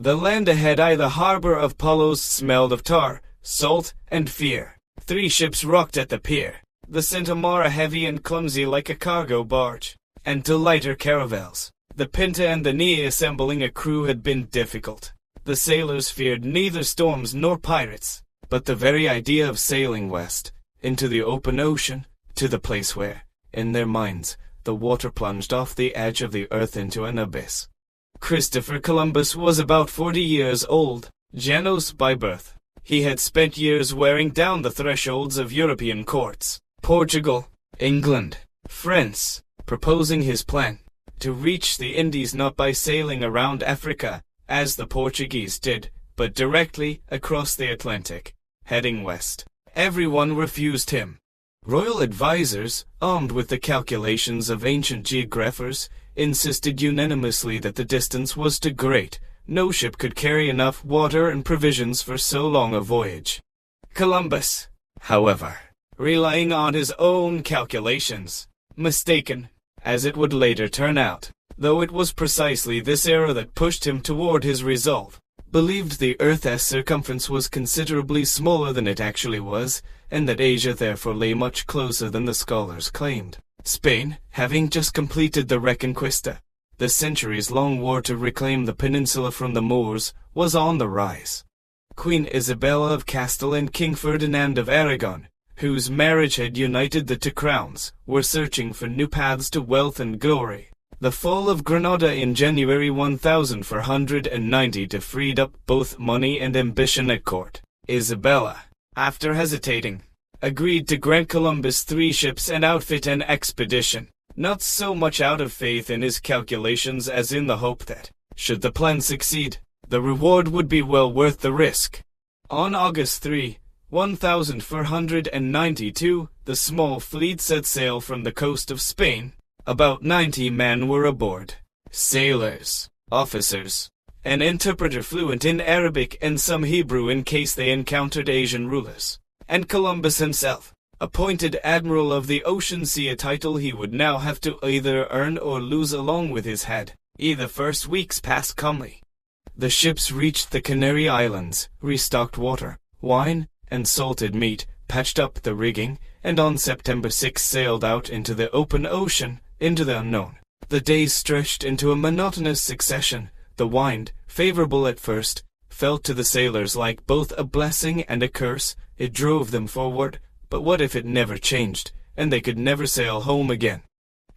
The land ahead of the harbor of Palos smelled of tar, salt, and fear. 3 ships rocked at the pier, the Santa María heavy and clumsy like a cargo barge, and 2 lighter caravels. The Pinta and the Niña assembling a crew had been difficult. The sailors feared neither storms nor pirates, but the very idea of sailing west, into the open ocean, to the place where, in their minds, the water plunged off the edge of the earth into an abyss. Christopher Columbus was about 40 years old, Janos by birth. He had spent years wearing down the thresholds of European courts, Portugal, England, France, proposing his plan to reach the Indies not by sailing around Africa, as the Portuguese did, but directly across the Atlantic, heading west. Everyone refused him. Royal advisers, armed with the calculations of ancient geographers, insisted unanimously that the distance was too great. No ship could carry enough water and provisions for so long a voyage. Columbus, however, relying on his own calculations, mistaken, as it would later turn out, though it was precisely this error that pushed him toward his resolve, believed the Earth's circumference was considerably smaller than it actually was, and that Asia therefore lay much closer than the scholars claimed. Spain, having just completed the Reconquista, the centuries-long war to reclaim the peninsula from the Moors, was on the rise. Queen Isabella of Castile and King Ferdinand of Aragon, whose marriage had united the 2 crowns, were searching for new paths to wealth and glory. The fall of Granada in January 1490 freed up both money and ambition at court. Isabella, after hesitating, agreed to grant Columbus 3 ships and outfit an expedition, not so much out of faith in his calculations as in the hope that, should the plan succeed, the reward would be well worth the risk. On August 3, 1492, the small fleet set sail from the coast of Spain. About 90 men were aboard. Sailors, officers, an interpreter fluent in Arabic and some Hebrew in case they encountered Asian rulers, and Columbus himself, appointed Admiral of the Ocean Sea, a title he would now have to either earn or lose along with his head. The first weeks passed calmly. The ships reached the Canary Islands, restocked water, wine, and salted meat, patched up the rigging, and on September 6 sailed out into the open ocean, into the unknown. The days stretched into a monotonous succession. The wind, favorable at first, felt to the sailors like both a blessing and a curse. It drove them forward, but what if it never changed, and they could never sail home again?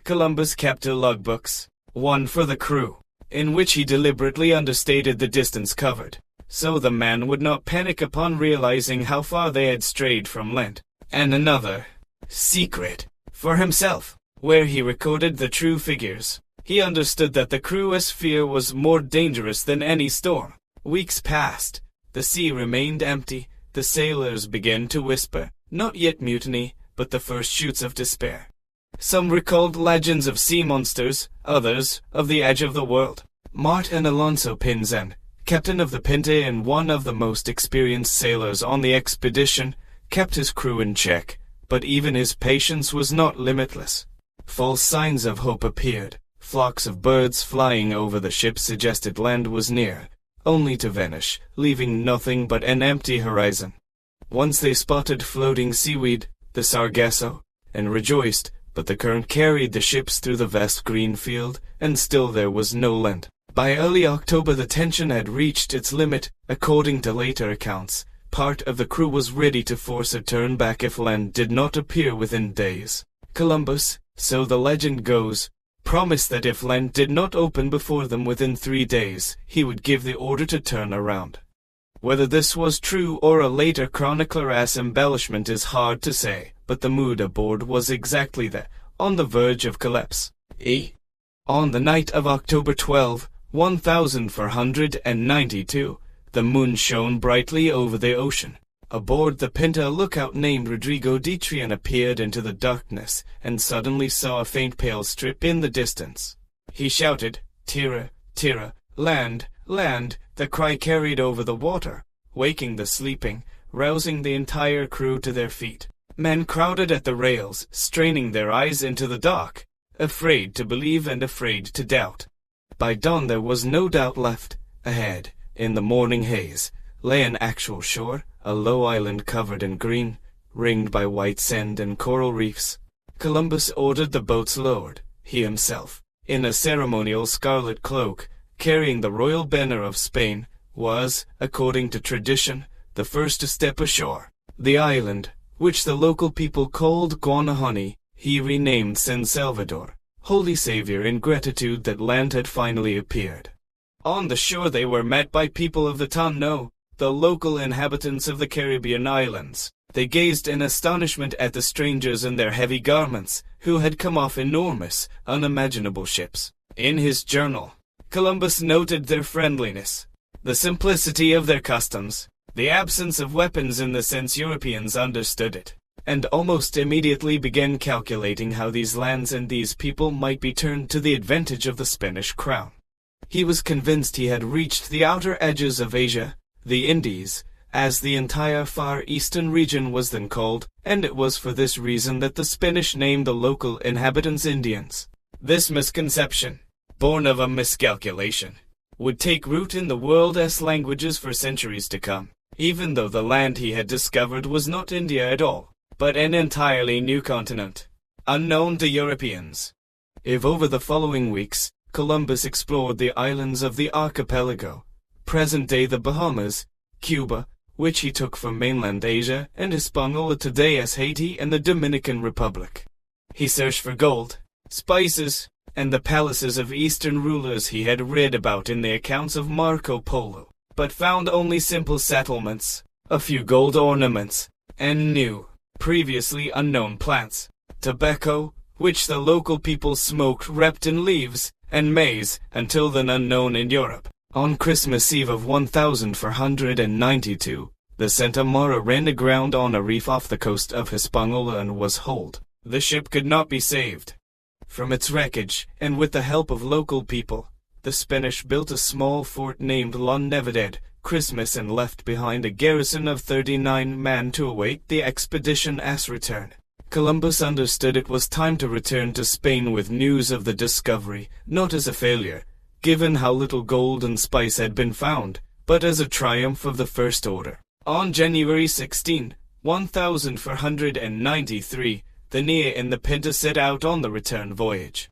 Columbus kept 2 logbooks, one for the crew, in which he deliberately understated the distance covered, so the man would not panic upon realizing how far they had strayed from land, and another, secret, for himself, where he recorded the true figures. He understood that the crew's fear was more dangerous than any storm. Weeks passed. The sea remained empty. The sailors began to whisper, not yet mutiny, but the first shoots of despair. Some recalled legends of sea monsters, others of the edge of the world. Martin Alonso Pinzan, captain of the Pinta and one of the most experienced sailors on the expedition, kept his crew in check, but even his patience was not limitless. False signs of hope appeared. Flocks of birds flying over the ship suggested land was near, only to vanish, leaving nothing but an empty horizon. Once they spotted floating seaweed, the sargasso, and rejoiced, but the current carried the ships through the vast green field, and still there was no land. By early October the tension had reached its limit. According to later accounts, part of the crew was ready to force a turn back if land did not appear within days. Columbus, so the legend goes, promised that if land did not open before them within 3 days, he would give the order to turn around. Whether this was true or a later chronicler's embellishment is hard to say, but the mood aboard was exactly that, on the verge of collapse. On the night of October 12, 1492, the moon shone brightly over the ocean. Aboard the Pinta, a lookout named Rodrigo Detrian appeared into the darkness and suddenly saw a faint pale strip in the distance. He shouted, "Tierra, tierra, land, land!" The cry carried over the water, waking the sleeping, rousing the entire crew to their feet. Men crowded at the rails, straining their eyes into the dark, afraid to believe and afraid to doubt. By dawn there was no doubt left. Ahead, in the morning haze, lay an actual shore, a low island covered in green, ringed by white sand and coral reefs. Columbus ordered the boats lowered. He himself, in a ceremonial scarlet cloak, carrying the royal banner of Spain, was, according to tradition, the first to step ashore. The island, which the local people called Guanahani, he renamed San Salvador, Holy Savior, in gratitude that land had finally appeared. On the shore they were met by people of the Tano, the local inhabitants of the Caribbean islands. They gazed in astonishment at the strangers in their heavy garments, who had come off enormous, unimaginable ships. In his journal, Columbus noted their friendliness, the simplicity of their customs, the absence of weapons in the sense Europeans understood it, and almost immediately began calculating how these lands and these people might be turned to the advantage of the Spanish crown. He was convinced he had reached the outer edges of Asia, the Indies, as the entire Far Eastern region was then called, and it was for this reason that the Spanish named the local inhabitants Indians. This misconception, born of a miscalculation, would take root in the world's languages for centuries to come, even though the land he had discovered was not India at all, but an entirely new continent, unknown to Europeans. If over the following weeks, Columbus explored the islands of the archipelago, present-day the Bahamas, Cuba, which he took from mainland Asia, and Hispaniola today as Haiti and the Dominican Republic. He searched for gold, spices, and the palaces of Eastern rulers he had read about in the accounts of Marco Polo, but found only simple settlements, a few gold ornaments, and new, previously unknown plants, tobacco, which the local people smoked wrapped in leaves, and maize, until then unknown in Europe. On Christmas Eve of 1492, the Santa Maria ran aground on a reef off the coast of Hispaniola and was holed. The ship could not be saved. From its wreckage, and with the help of local people, the Spanish built a small fort named La Navidad, Christmas, and left behind a garrison of 39 men to await the expedition's return. Columbus understood it was time to return to Spain with news of the discovery, not as a failure, given how little gold and spice had been found, but as a triumph of the First Order. On January 16, 1493, the Niña and the Pinta set out on the return voyage.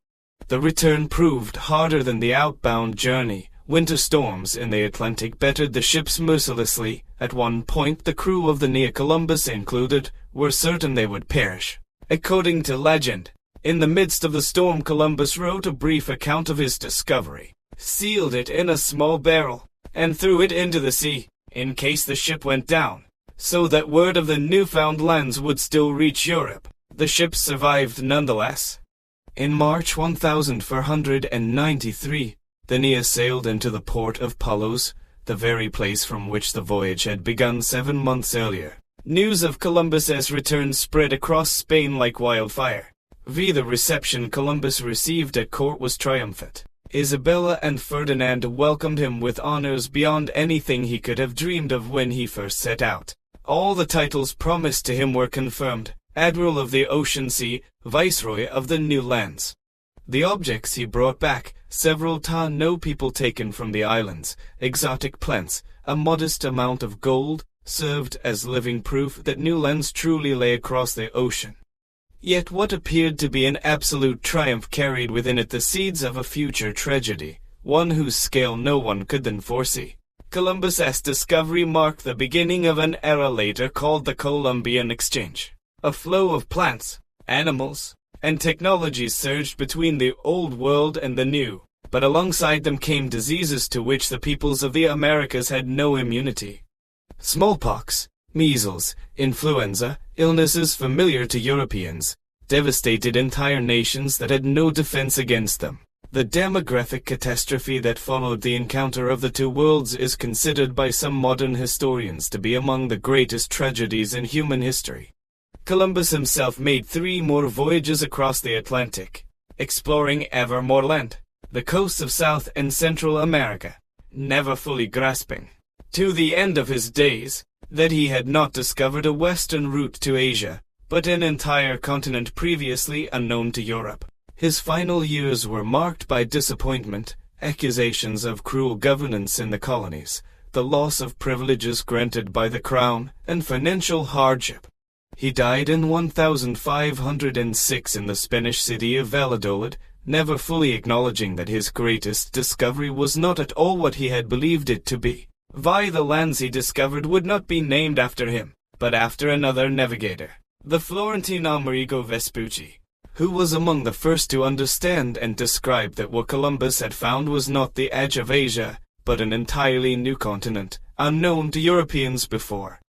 The return proved harder than the outbound journey. Winter storms in the Atlantic battered the ships mercilessly. At one point, the crew of the Niña, Columbus included, were certain they would perish. According to legend, in the midst of the storm, Columbus wrote a brief account of his discovery, sealed it in a small barrel, and threw it into the sea, in case the ship went down, so that word of the newfound lands would still reach Europe. The ship survived nonetheless. In March 1493, the Niña sailed into the port of Palos, the very place from which the voyage had begun 7 months earlier. News of Columbus's return spread across Spain like wildfire. The reception Columbus received at court was triumphant. Isabella and Ferdinand welcomed him with honors beyond anything he could have dreamed of when he first set out. All the titles promised to him were confirmed: Admiral of the Ocean Sea, Viceroy of the New Lands. The objects he brought back: several Tano people taken from the islands, exotic plants, a modest amount of gold, served as living proof that new lands truly lay across the ocean. Yet what appeared to be an absolute triumph carried within it the seeds of a future tragedy, one whose scale no one could then foresee. Columbus's discovery marked the beginning of an era later called the Columbian Exchange. A flow of plants, animals, and technologies surged between the old world and the new, but alongside them came diseases to which the peoples of the Americas had no immunity. Smallpox, measles, influenza, illnesses familiar to Europeans, devastated entire nations that had no defense against them. The demographic catastrophe that followed the encounter of the two worlds is considered by some modern historians to be among the greatest tragedies in human history. Columbus himself made 3 more voyages across the Atlantic, exploring ever more land, the coasts of South and Central America, never fully grasping, to the end of his days, that he had not discovered a western route to Asia, but an entire continent previously unknown to Europe. His final years were marked by disappointment, accusations of cruel governance in the colonies, the loss of privileges granted by the crown, and financial hardship. He died in 1506 in the Spanish city of Valladolid, never fully acknowledging that his greatest discovery was not at all what he had believed it to be. Why the lands he discovered would not be named after him, but after another navigator, the Florentine Amerigo Vespucci, who was among the first to understand and describe that what Columbus had found was not the edge of Asia, but an entirely new continent, unknown to Europeans before.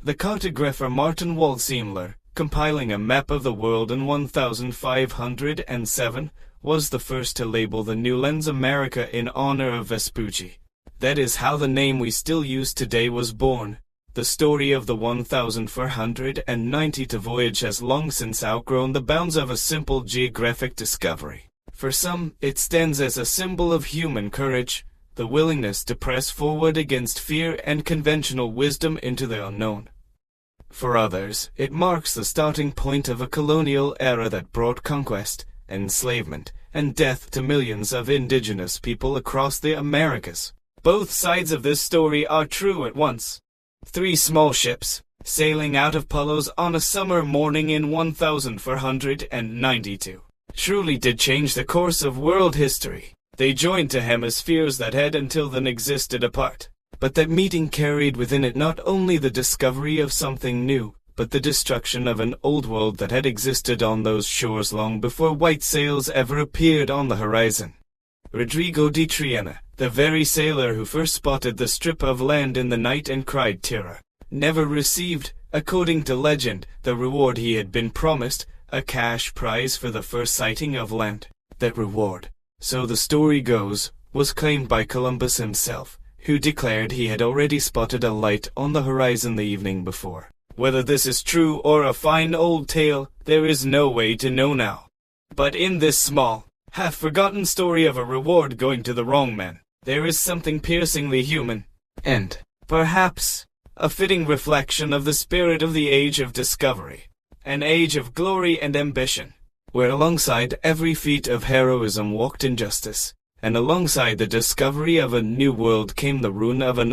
The cartographer Martin Waldseemler, compiling a map of the world in 1507, was the first to label the new lands America in honor of Vespucci. That is how the name we still use today was born. The story of the 1492 voyage has long since outgrown the bounds of a simple geographic discovery. For some, it stands as a symbol of human courage, the willingness to press forward against fear and conventional wisdom into the unknown. For others, it marks the starting point of a colonial era that brought conquest, enslavement, and death to millions of indigenous people across the Americas. Both sides of this story are true at once. 3 small ships, sailing out of Palos on a summer morning in 1492, truly did change the course of world history. They joined to hemispheres that had until then existed apart, but that meeting carried within it not only the discovery of something new, but the destruction of an old world that had existed on those shores long before white sails ever appeared on the horizon. Rodrigo de Triana, the very sailor who first spotted the strip of land in the night and cried terror, never received, according to legend, the reward he had been promised, a cash prize for the first sighting of land. That reward, so the story goes, was claimed by Columbus himself, who declared he had already spotted a light on the horizon the evening before. Whether this is true or a fine old tale, there is no way to know now. But in this small, half-forgotten story of a reward going to the wrong man, there is something piercingly human, and, perhaps, a fitting reflection of the spirit of the age of discovery, an age of glory and ambition, where alongside every feat of heroism walked injustice, and alongside the discovery of a new world came the ruin of an